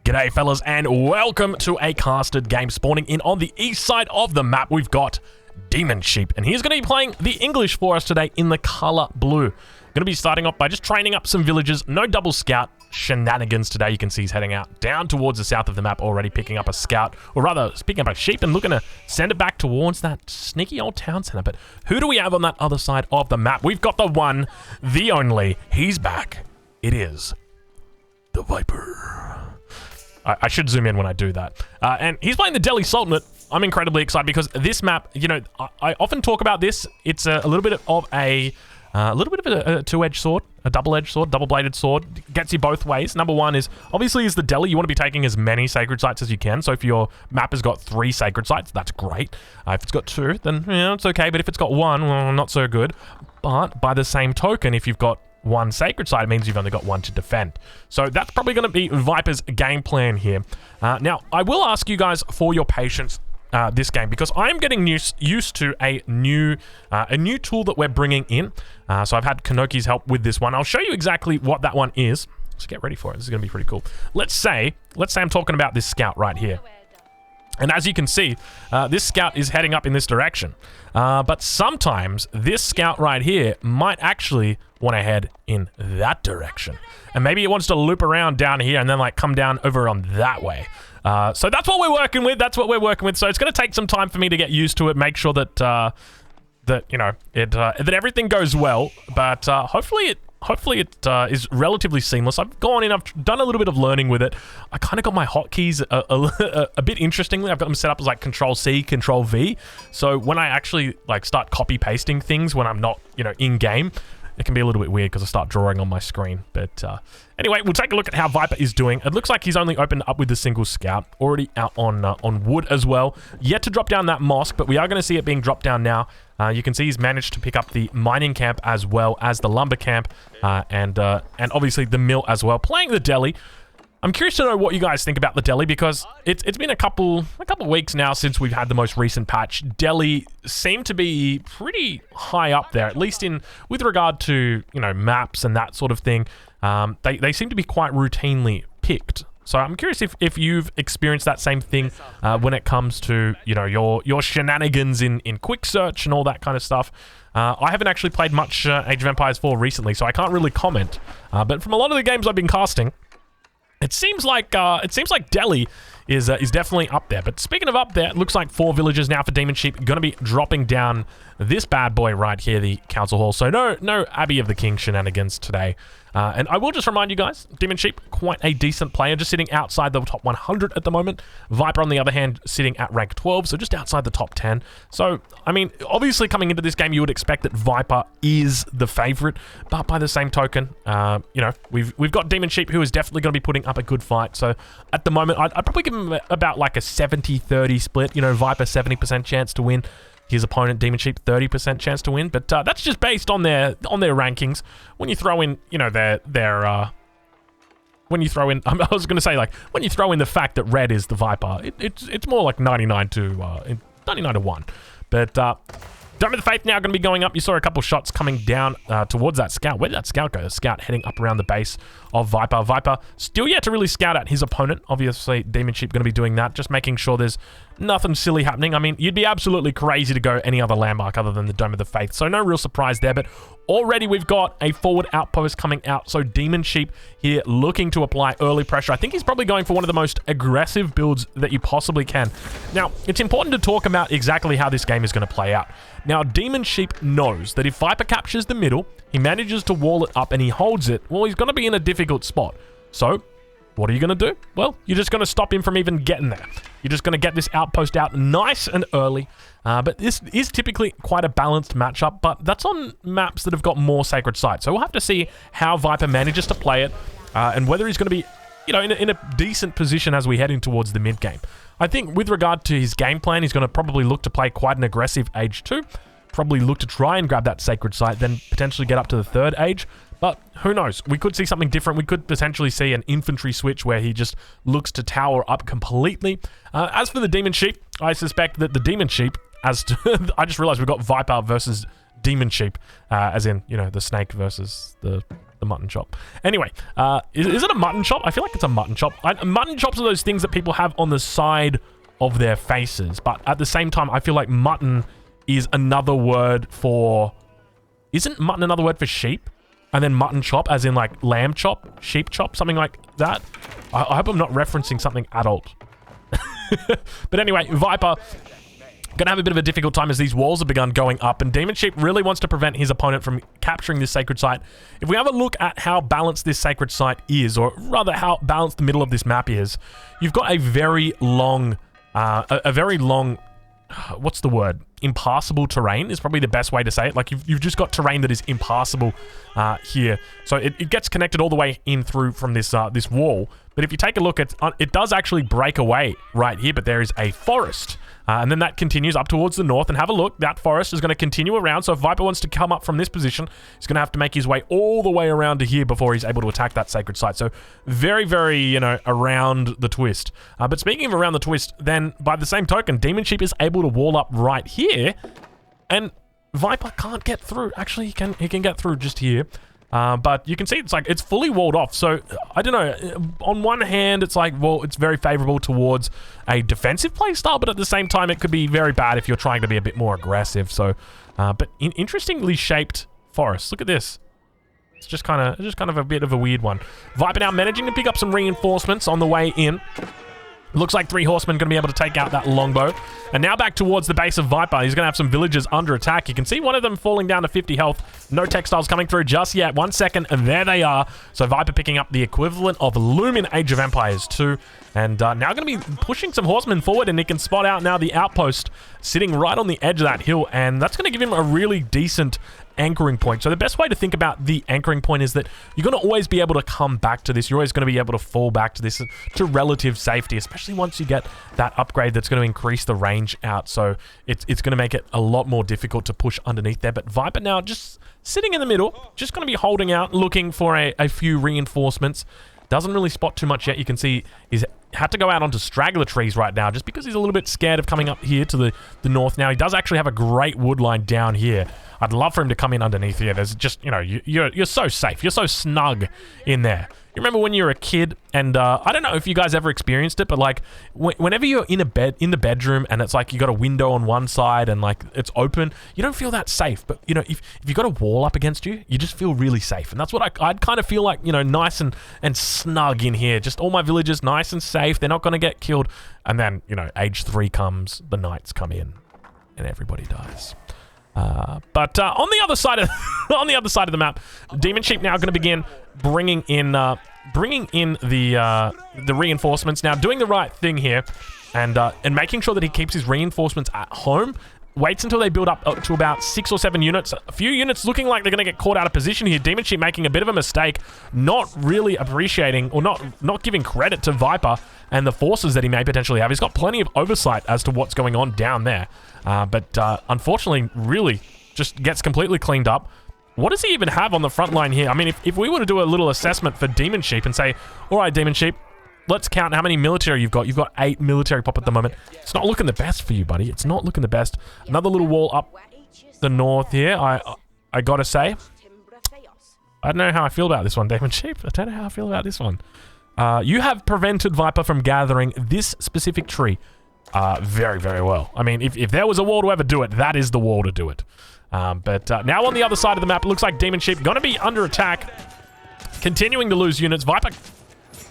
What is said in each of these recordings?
G'day fellas and welcome to a casted game. Spawning in on the east side of the map, we've got Demon Sheep, and he's going to be playing the English for us today in the color blue. Going to be starting off by just training up some villagers, no double scout shenanigans today. You can see he's heading out down towards the south of the map already, picking up a scout, or rather picking up a sheep and looking to send it back towards that sneaky old town center. But who do we have on that other side of the map? We've got the one, the only, he's back. It is the Viper. I should zoom in when I do that. And he's playing the Delhi Sultanate. I'm incredibly excited because this map, you know, I often talk about this. It's a little bit of a two-edged sword, a double-edged sword, double-bladed sword. Gets you both ways. Number one is, obviously, is the Delhi. You want to be taking as many sacred sites as you can. So if your map has got 3 sacred sites, that's great. If it's got 2, then, you know, it's okay. But if it's got 1, well, not so good. But by the same token, if you've got 1 sacred site, it means you've only got 1 to defend. So that's probably going to be Viper's game plan here. Now, I will ask you guys for your patience this game, because I am getting used to a new tool that we're bringing in. So I've had Kanoki's help with this one. I'll show you exactly what that one is. So get ready for it. This is going to be pretty cool. Let's say I'm talking about this scout right here. And as you can see, this scout is heading up in this direction. But sometimes this scout right here might actually want to head in that direction. And maybe it wants to loop around down here and then like come down over on that way. So that's what we're working with. So it's going to take some time for me to get used to it. Make sure that, that everything goes well. But hopefully it is relatively seamless. I've gone in, I've done a little bit of learning with it. I kind of got my hotkeys a bit interestingly. I've got them set up as like Control-C, Control-V. So when I actually like start copy-pasting things when I'm not, you know, in-game, it can be a little bit weird because I start drawing on my screen. But anyway, we'll take a look at how Viper is doing. It looks like he's only opened up with a single scout. Already out on wood as well. Yet to drop down that mosque, but we are going to see it being dropped down now. You can see he's managed to pick up the mining camp as well as the lumber camp, and obviously the mill as well. Playing the Delhi. I'm curious to know what you guys think about the Delhi, because it's been a couple weeks now since we've had the most recent patch. Delhi seem to be pretty high up there, at least with regard to, you know, maps and that sort of thing. They seem to be quite routinely picked. So I'm curious if you've experienced that same thing when it comes to, you know, your shenanigans in quick search and all that kind of stuff. I haven't actually played much Age of Empires 4 recently, so I can't really comment. But from a lot of the games I've been casting, it seems like Delhi is definitely up there. But speaking of up there, it looks like 4 villagers now for Demon Sheep. Going to be dropping down this bad boy right here, the Council Hall. So no Abbey of the King shenanigans today. And I will just remind you guys, Demon Sheep, quite a decent player, just sitting outside the top 100 at the moment. Viper, on the other hand, sitting at rank 12, so just outside the top 10. So, I mean, obviously coming into this game, you would expect that Viper is the favorite, but by the same token, you know, we've got Demon Sheep, who is definitely going to be putting up a good fight. So, at the moment, I'd probably give him about like a 70-30 split. You know, Viper 70% chance to win. His opponent, Demon Sheep, 30% chance to win, but that's just based on their rankings. When you throw in, you know, when you throw in, I was going to say, like, when you throw in the fact that red is the Viper, it's more like 99 to 1. But Dome of the Faith now going to be going up. You saw a couple shots coming down towards that scout. Where did that scout go? The scout heading up around the base of Viper. Viper still yet to really scout out his opponent. Obviously, Demon Sheep going to be doing that, just making sure there's nothing silly happening. I mean, you'd be absolutely crazy to go any other landmark other than the Dome of the Faith, so no real surprise there. But already we've got a forward outpost coming out, so Demon Sheep here looking to apply early pressure. I think he's probably going for one of the most aggressive builds that you possibly can. Now, it's important to talk about exactly how this game is going to play out. Now, Demon Sheep knows that if Viper captures the middle, he manages to wall it up and he holds it, well, he's going to be in a difficult spot. So, what are you going to do? Well, you're just going to stop him from even getting there. You're just going to get this outpost out nice and early. But this is typically quite a balanced matchup, but that's on maps that have got more sacred sites. So we'll have to see how Viper manages to play it, and whether he's going to be, you know, in a decent position as we head in towards the mid game. I think with regard to his game plan, he's going to probably look to play quite an aggressive age 2. Probably look to try and grab that sacred site, then potentially get up to the 3rd age. But who knows? We could see something different. We could potentially see an infantry switch where he just looks to tower up completely. As for the Demon Sheep, I suspect that the Demon Sheep, I just realized we've got Viper versus Demon Sheep, as in, you know, the snake versus the The mutton chop. Anyway, is it a mutton chop? I feel like it's a mutton chop. Mutton chops are those things that people have on the side of their faces. But at the same time, I feel like mutton is another word for... Isn't mutton another word for sheep? And then mutton chop, as in like lamb chop, sheep chop, something like that. I hope I'm not referencing something adult. But anyway, Viper... Gonna have a bit of a difficult time as these walls have begun going up, and Demon Sheep really wants to prevent his opponent from capturing this sacred site. If we have a look at how balanced this sacred site is, or rather how balanced the middle of this map is, you've got a very long, what's the word? Impassable terrain is probably the best way to say it. Like you've just got terrain that is impassable here. So it gets connected all the way in through from this this wall. But if you take a look, it does actually break away right here, but there is a forest. And then that continues up towards the north, and have a look. That forest is going to continue around, so if Viper wants to come up from this position, he's going to have to make his way all the way around to here before he's able to attack that sacred site. So very, very, you know, around the twist. But speaking of around the twist, then by the same token, Demon Sheep is able to wall up right here, and Viper can't get through. Actually, he can get through just here. But you can see it's fully walled off. So I don't know, on one hand it's like, well, it's very favorable towards a defensive play style, but at the same time it could be very bad if you're trying to be a bit more aggressive. So but interestingly shaped forest. Look at this. It's just kind of a bit of a weird one. Viper now managing to pick up some reinforcements on the way in. Looks like 3 horsemen going to be able to take out that longbow. And now back towards the base of Viper. He's going to have some villagers under attack. You can see one of them falling down to 50 health. No textiles coming through just yet. 1 second, and there they are. So Viper picking up the equivalent of Loom in Age of Empires 2. And now going to be pushing some horsemen forward, and he can spot out now the outpost sitting right on the edge of that hill. And that's going to give him a really decent anchoring point. So the best way to think about the anchoring point is that you're going to always be able to come back to this. You're always going to be able to fall back to this to relative safety, especially once you get that upgrade that's going to increase the range out. So it's going to make it a lot more difficult to push underneath there. But Viper now just sitting in the middle, just going to be holding out, looking for a few reinforcements. Doesn't really spot too much yet. You can see he's had to go out onto straggler trees right now just because he's a little bit scared of coming up here to the north. Now, he does actually have a great wood line down here. I'd love for him to come in underneath here. There's just, you know, you're so safe. You're so snug in there. You remember when you were a kid, and I don't know if you guys ever experienced it, but like whenever you're in the bedroom and it's like you got a window on one side and like it's open, you don't feel that safe. But you know, if you got a wall up against you, you just feel really safe. And that's what I'd kind of feel like, you know, nice and snug in here. Just all my villagers nice and safe. They're not going to get killed. And then, you know, age 3 comes, the knights come in, and everybody dies. But on the other side of the map, Demon Sheep now going to begin bringing in the reinforcements. Now, doing the right thing here, and making sure that he keeps his reinforcements at home. Waits until they build up to about 6 or 7 units. A few units looking like they're going to get caught out of position here. Demon Sheep making a bit of a mistake, not really appreciating or not giving credit to Viper and the forces that he may potentially have. He's got plenty of oversight as to what's going on down there. But unfortunately, really just gets completely cleaned up. What does he even have on the front line here? I mean, if we were to do a little assessment for Demon Sheep and say, all right, Demon Sheep, let's count how many military you've got. You've got 8 military pop at the moment. It's not looking the best for you, buddy. It's not looking the best. Another little wall up the north here, I gotta say. I don't know how I feel about this one, Demon Sheep. I don't know how I feel about this one. You have prevented Viper from gathering this specific tree very, very well. I mean, if there was a wall to ever do it, that is the wall to do it. But now on the other side of the map, it looks like Demon Sheep going to be under attack, continuing to lose units. Viper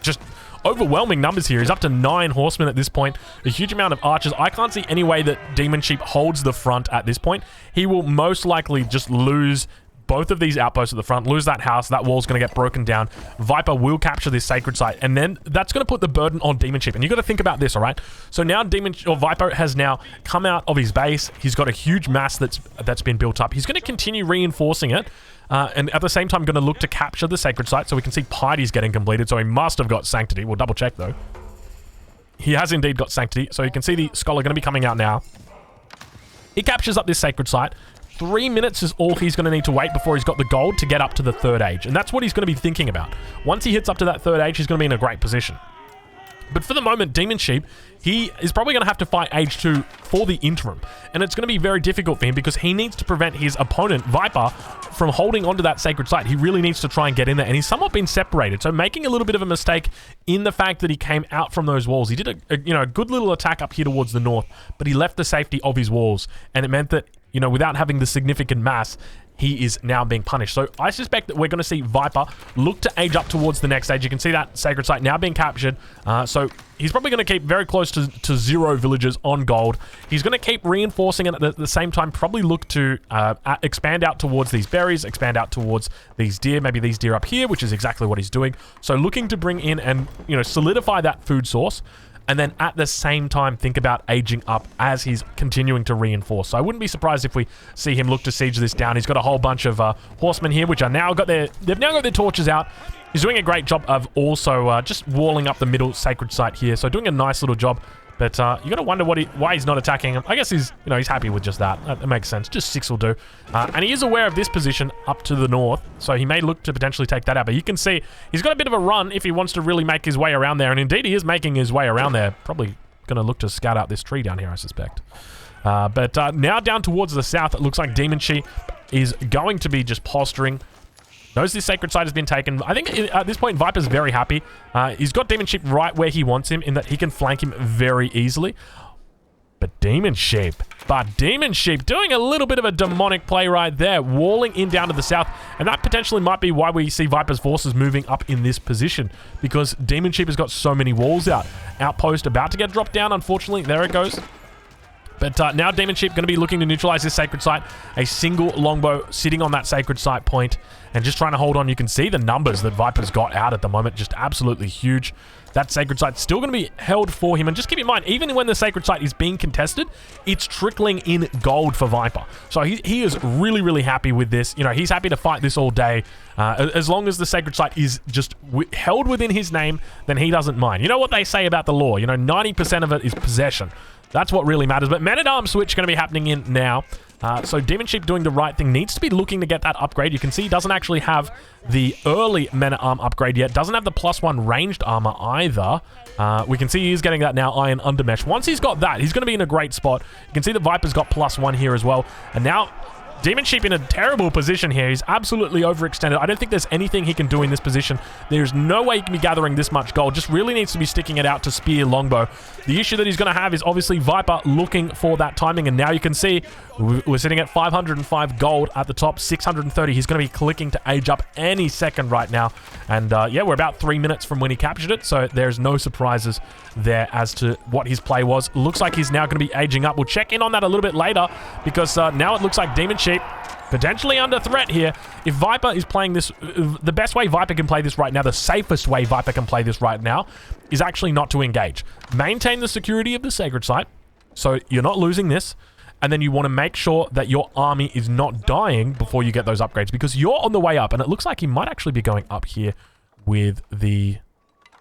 just overwhelming numbers here. He's up to 9 horsemen at this point. A huge amount of archers. I can't see any way that Demon Sheep holds the front at this point. He will most likely just lose both of these outposts at the front, lose that house. That wall's going to get broken down. Viper will capture this sacred site, and then that's going to put the burden on Demon Sheep. And you got to think about this, all right? So now Viper has now come out of his base. He's got a huge mass that's been built up. He's going to continue reinforcing it. And at the same time, going to look to capture the sacred site. So we can see Piety's getting completed. So he must have got Sanctity. We'll double check, though. He has indeed got Sanctity. So you can see the Scholar going to be coming out now. He captures up this sacred site. 3 minutes is all he's going to need to wait before he's got the gold to get up to the 3rd age. And that's what he's going to be thinking about. Once he hits up to that 3rd age, he's going to be in a great position. But for the moment, Demon Sheep, he is probably going to have to fight Age 2 for the interim. And it's going to be very difficult for him because he needs to prevent his opponent, Viper, from holding onto that Sacred Site. He really needs to try and get in there. And he's somewhat been separated. So making a little bit of a mistake in the fact that he came out from those walls. He did a good little attack up here towards the north, but he left the safety of his walls. And it meant that, without having the significant mass, he is now being punished. So I suspect that we're going to see Viper look to age up towards the next stage. You can see that Sacred Site now being captured. So he's probably going to keep very close to 0 villagers on gold. He's going to keep reinforcing it at the same time, probably look to expand out towards these berries, expand out towards these deer, maybe these deer up here, which is exactly what he's doing. So looking to bring in and, solidify that food source. And then at the same time, think about aging up as he's continuing to reinforce. So I wouldn't be surprised if we see him look to siege this down. He's got a whole bunch of horsemen here, which are they've now got their torches out. He's doing a great job of also just walling up the middle Sacred Site here. So doing a nice little job. But you got to wonder why he's not attacking him. I guess he's happy with just that. That makes sense. Just 6 will do. And he is aware of this position up to the north, so he may look to potentially take that out. But you can see he's got a bit of a run if he wants to really make his way around there. And indeed, he is making his way around there. Probably going to look to scout out this tree down here, I suspect. But now down towards the south, it looks like Demon Sheep is going to be just posturing. Knows this Sacred Site has been taken. I think at this point, Viper's very happy. He's got Demon Sheep right where he wants him in that he can flank him very easily. But Demon Sheep doing a little bit of a demonic play right there, walling in down to the south. And that potentially might be why we see Viper's forces moving up in this position, because Demon Sheep has got so many walls out. Outpost about to get dropped down, unfortunately. There it goes. But now Demon Sheep going to be looking to neutralize this Sacred Site. A single longbow sitting on that Sacred Site point and just trying to hold on. You can see the numbers that Viper's got out at the moment. Just absolutely huge. That Sacred Site's still going to be held for him. And just keep in mind, even when the Sacred Site is being contested, it's trickling in gold for Viper. So he is really, really happy with this. He's happy to fight this all day. As long as the Sacred Site is just held within his name, then he doesn't mind. You know what they say about the law? 90% of it is possession. That's what really matters. But Men-at-Arms switch going to be happening in now. So Demon Sheep doing the right thing. Needs to be looking to get that upgrade. You can see he doesn't actually have the early Men-at-Arm upgrade yet. Doesn't have the +1 ranged armor either. We can see he's getting that now, Iron Undermesh. Once he's got that, he's going to be in a great spot. You can see that Viper's got +1 here as well. And now Demon Sheep in a terrible position here. He's absolutely overextended. I don't think there's anything he can do in this position. There's no way he can be gathering this much gold. Just really needs to be sticking it out to spear longbow. The issue that he's going to have is obviously Viper looking for that timing. And now you can see we're sitting at 505 gold at the top, 630. He's going to be clicking to age up any second right now. And yeah, we're about 3 minutes from when he captured it. So there's no surprises there as to what his play was. Looks like he's now going to be aging up. We'll check in on that a little bit later, because now it looks like Demon Sheep potentially under threat here. If Viper is playing this, the best way Viper can play this right now, the safest way Viper can play this right now, is actually not to engage. Maintain the security of the Sacred Site, so you're not losing this, and then you want to make sure that your army is not dying before you get those upgrades, because you're on the way up, and it looks like he might actually be going up here with the...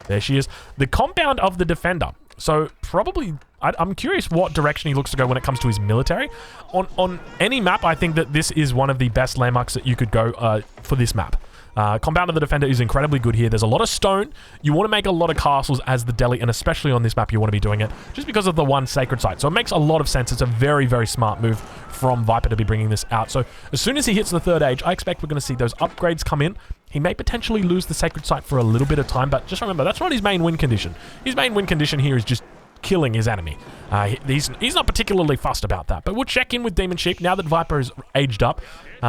There she is. The compound of the Defender. So probably, I'm curious what direction he looks to go when it comes to his military. On any map, I think that this is one of the best landmarks that you could go for this map. Compound of the Defender is incredibly good here. There's a lot of stone. You want to make a lot of castles as the Delhi, and especially on this map, you want to be doing it just because of the one Sacred Site. So it makes a lot of sense. It's a very, very smart move from Viper to be bringing this out. So as soon as he hits the 3rd age, I expect we're going to see those upgrades come in. He may potentially lose the Sacred Site for a little bit of time, but just remember, that's not his main win condition. His main win condition here is just killing his enemy. He's not particularly fussed about that, but we'll check in with Demon Sheep now that Viper is aged up.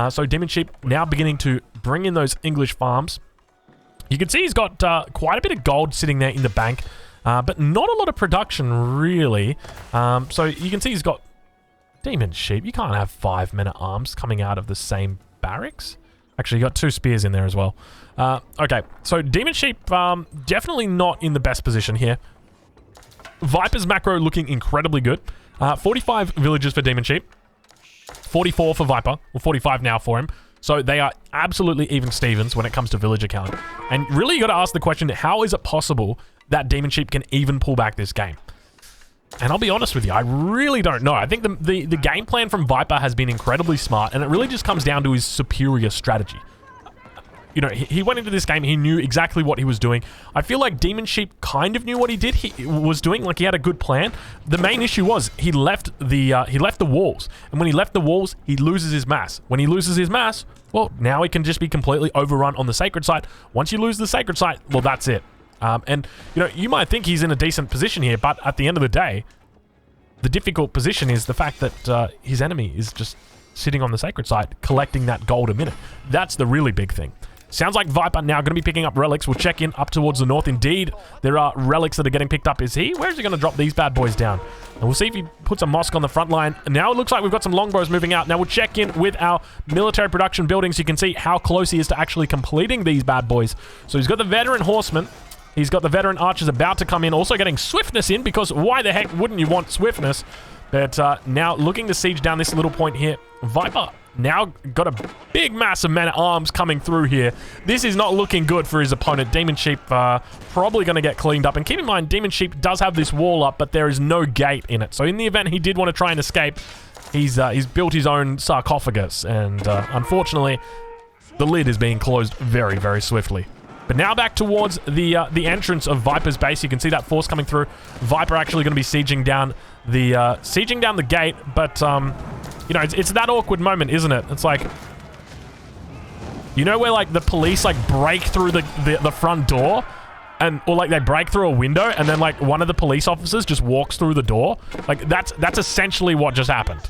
So Demon Sheep now beginning to bring in those English farms. You can see he's got quite a bit of gold sitting there in the bank, but not a lot of production, really. So you can see he's got Demon Sheep. You can't have 5 Men-at-Arms coming out of the same barracks. Actually, you got 2 spears in there as well. Okay, so Demon Sheep definitely not in the best position here. Viper's macro looking incredibly good. 45 villagers for Demon Sheep. 44 for Viper. Well, 45 now for him. So they are absolutely even Stevens when it comes to villager count. And really, you got to ask the question, how is it possible that Demon Sheep can even pull back this game? And I'll be honest with you, I really don't know. I think the game plan from Viper has been incredibly smart, and it really just comes down to his superior strategy. you know, he went into this game, he knew exactly what he was doing. I feel like Demon Sheep kind of knew what he was doing, like he had a good plan. The main issue was he left the walls, and when he left the walls, he loses his mass. When he loses his mass, well, now he can just be completely overrun on the Sacred Site. Once you lose the Sacred Site, well, that's it. And, you know, you might think he's in a decent position here, but at the end of the day, the difficult position is the fact that his enemy is just sitting on the Sacred Site, collecting that gold a minute. That's the really big thing. Sounds like Viper now going to be picking up relics. We'll check in up towards the north. Indeed, there are relics that are getting picked up. Is he? Where is he going to drop these bad boys down? And we'll see if he puts a mosque on the front line. Now it looks like we've got some longbows moving out. Now we'll check in with our military production building so you can see how close he is to actually completing these bad boys. So he's got the veteran horsemen. He's got the veteran archers about to come in. Also getting swiftness in, because why the heck wouldn't you want swiftness? But now looking to siege down this little point here. Viper now got a big mass of men-at-arms coming through here. This is not looking good for his opponent. Demon Sheep probably going to get cleaned up. And keep in mind, Demon Sheep does have this wall up, but there is no gate in it. So in the event he did want to try and escape, he's built his own sarcophagus. And unfortunately, the lid is being closed very, very swiftly. But now back towards the entrance of Viper's base. You can see that force coming through. Viper actually going to be sieging down the gate, but you know, it's that awkward moment, isn't it? It's like, you know, where like the police like break through the front door, or like they break through a window, and then like one of the police officers just walks through the door. Like that's essentially what just happened.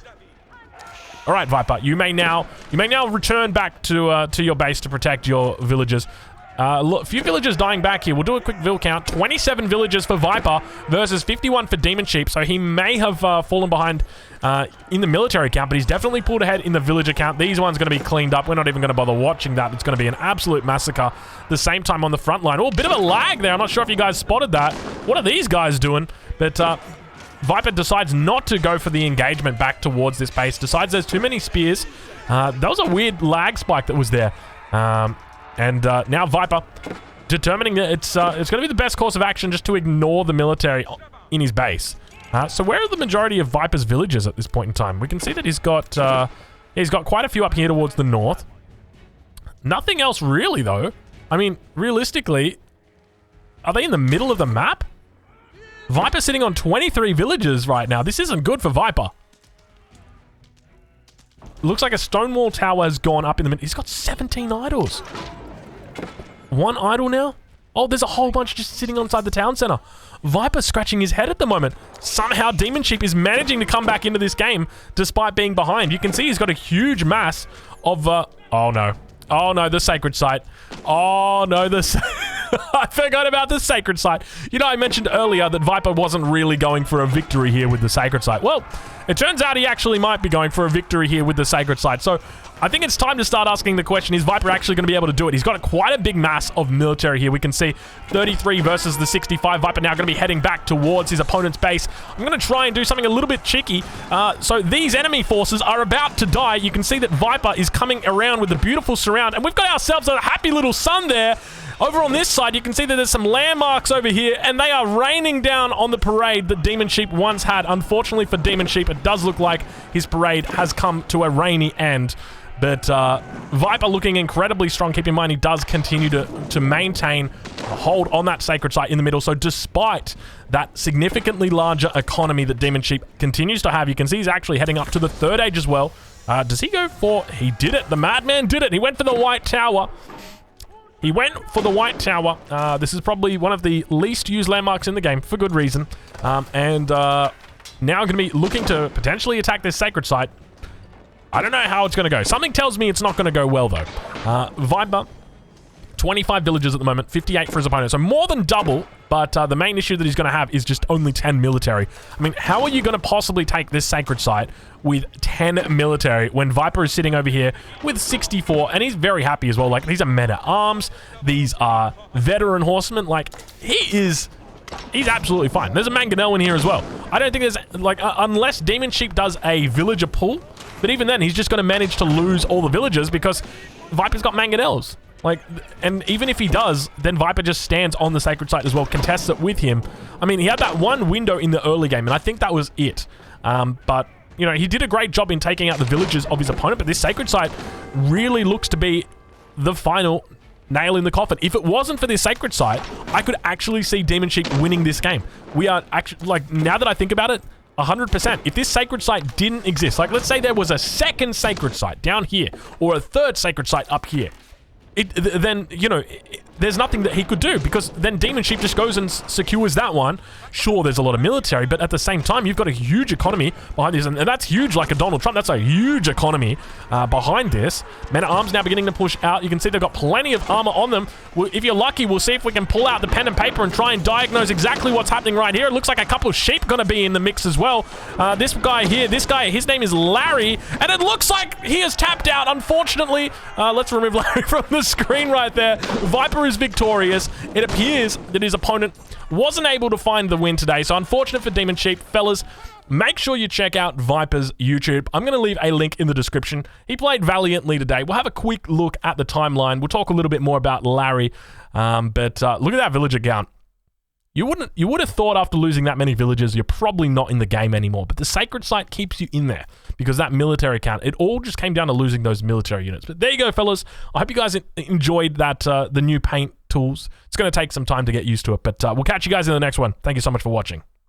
All right, Viper, you may now return back to your base to protect your villagers. Look, a few villagers dying back here. We'll do a quick vill count. 27 villagers for Viper versus 51 for Demon Sheep. So he may have fallen behind in the military count, but he's definitely pulled ahead in the villager count. These ones going to be cleaned up. We're not even going to bother watching that. It's going to be an absolute massacre. The same time on the front line. Oh, a bit of a lag there. I'm not sure if you guys spotted that. What are these guys doing? But Viper decides not to go for the engagement back towards this base. Decides there's too many spears. That was a weird lag spike that was there. And now Viper determining that it's going to be the best course of action just to ignore the military in his base. So where are the majority of Viper's villagers at this point in time? We can see that he's got quite a few up here towards the north. Nothing else really, though. I mean, realistically, are they in the middle of the map? Viper sitting on 23 villagers right now. This isn't good for Viper. Looks like a Stonewall Tower has gone up in the middle. He's got 17 idols. One idol now? Oh, there's a whole bunch just sitting inside the town center. Viper scratching his head at the moment. Somehow Demon Sheep is managing to come back into this game despite being behind. You can see he's got a huge mass of... oh, no. Oh, no, the Sacred Site. Oh, no, I forgot about the Sacred Site. You know, I mentioned earlier that Viper wasn't really going for a victory here with the Sacred Site. Well, it turns out he actually might be going for a victory here with the Sacred Site. So I think it's time to start asking the question, is Viper actually going to be able to do it? He's got quite a big mass of military here. We can see 33 versus the 65. Viper now going to be heading back towards his opponent's base. I'm going to try and do something a little bit cheeky. So these enemy forces are about to die. You can see that Viper is coming around with a beautiful surround. And we've got ourselves a happy little sun there. Over on this side, you can see that there's some landmarks over here, and they are raining down on the parade that Demon Sheep once had. Unfortunately for Demon Sheep, it does look like his parade has come to a rainy end. But Viper looking incredibly strong. Keep in mind, he does continue to maintain a hold on that Sacred Site in the middle. So despite that significantly larger economy that Demon Sheep continues to have, you can see he's actually heading up to the third age as well. Does he go for... He did it. The Madman did it. He went for the White Tower. He went for the White Tower. This is probably one of the least used landmarks in the game, for good reason. Now going to be looking to potentially attack this Sacred Site. I don't know how it's going to go. Something tells me it's not going to go well, though. Viper, 25 villagers at the moment, 58 for his opponent. So more than double, but the main issue that he's going to have is just only 10 military. I mean, how are you going to possibly take this Sacred Site with 10 military when Viper is sitting over here with 64, and he's very happy as well. Like, these are men-at-arms. These are veteran horsemen. Like, he's absolutely fine. There's a Mangonel in here as well. I don't think there's, like, unless Demon Sheep does a villager pull, but even then, he's just going to manage to lose all the villagers because Viper's got Mangonels. Like, and even if he does, then Viper just stands on the Sacred Site as well, contests it with him. I mean, he had that one window in the early game, and I think that was it. But, you know, he did a great job in taking out the villagers of his opponent, but this Sacred Site really looks to be the final nail in the coffin. If it wasn't for this sacred site, I could actually see Demon Sheep winning this game. We are actually, like, now that I think about it, 100%. If this sacred site didn't exist, like, let's say there was a second sacred site down here, or a third sacred site up here, then, you know, there's nothing that he could do, because then Demon Sheep just goes and secures that one. Sure, there's a lot of military, but at the same time, you've got a huge economy behind this, and that's huge, like a Donald Trump. That's a huge economy behind this. Men-at-Arms now beginning to push out. You can see they've got plenty of armor on them. If you're lucky, we'll see if we can pull out the pen and paper and try and diagnose exactly what's happening right here. It looks like a couple of sheep going to be in the mix as well. This guy here, his name is Larry, and it looks like he is tapped out, unfortunately. Let's remove Larry from the screen right there. Viper is victorious. It appears that his opponent wasn't able to find the win today, so unfortunate for Demon Sheep. Fellas, make sure you check out Viper's YouTube. I'm going to leave a link in the description. He played valiantly today. We'll have a quick look at the timeline. We'll talk a little bit more about Larry, but look at that villager count. You would have thought after losing that many villagers, you're probably not in the game anymore, but the sacred site keeps you in there because that military count, it all just came down to losing those military units. But there you go, fellas. I hope you guys enjoyed that, the new paint tools. It's going to take some time to get used to it, but we'll catch you guys in the next one. Thank you so much for watching.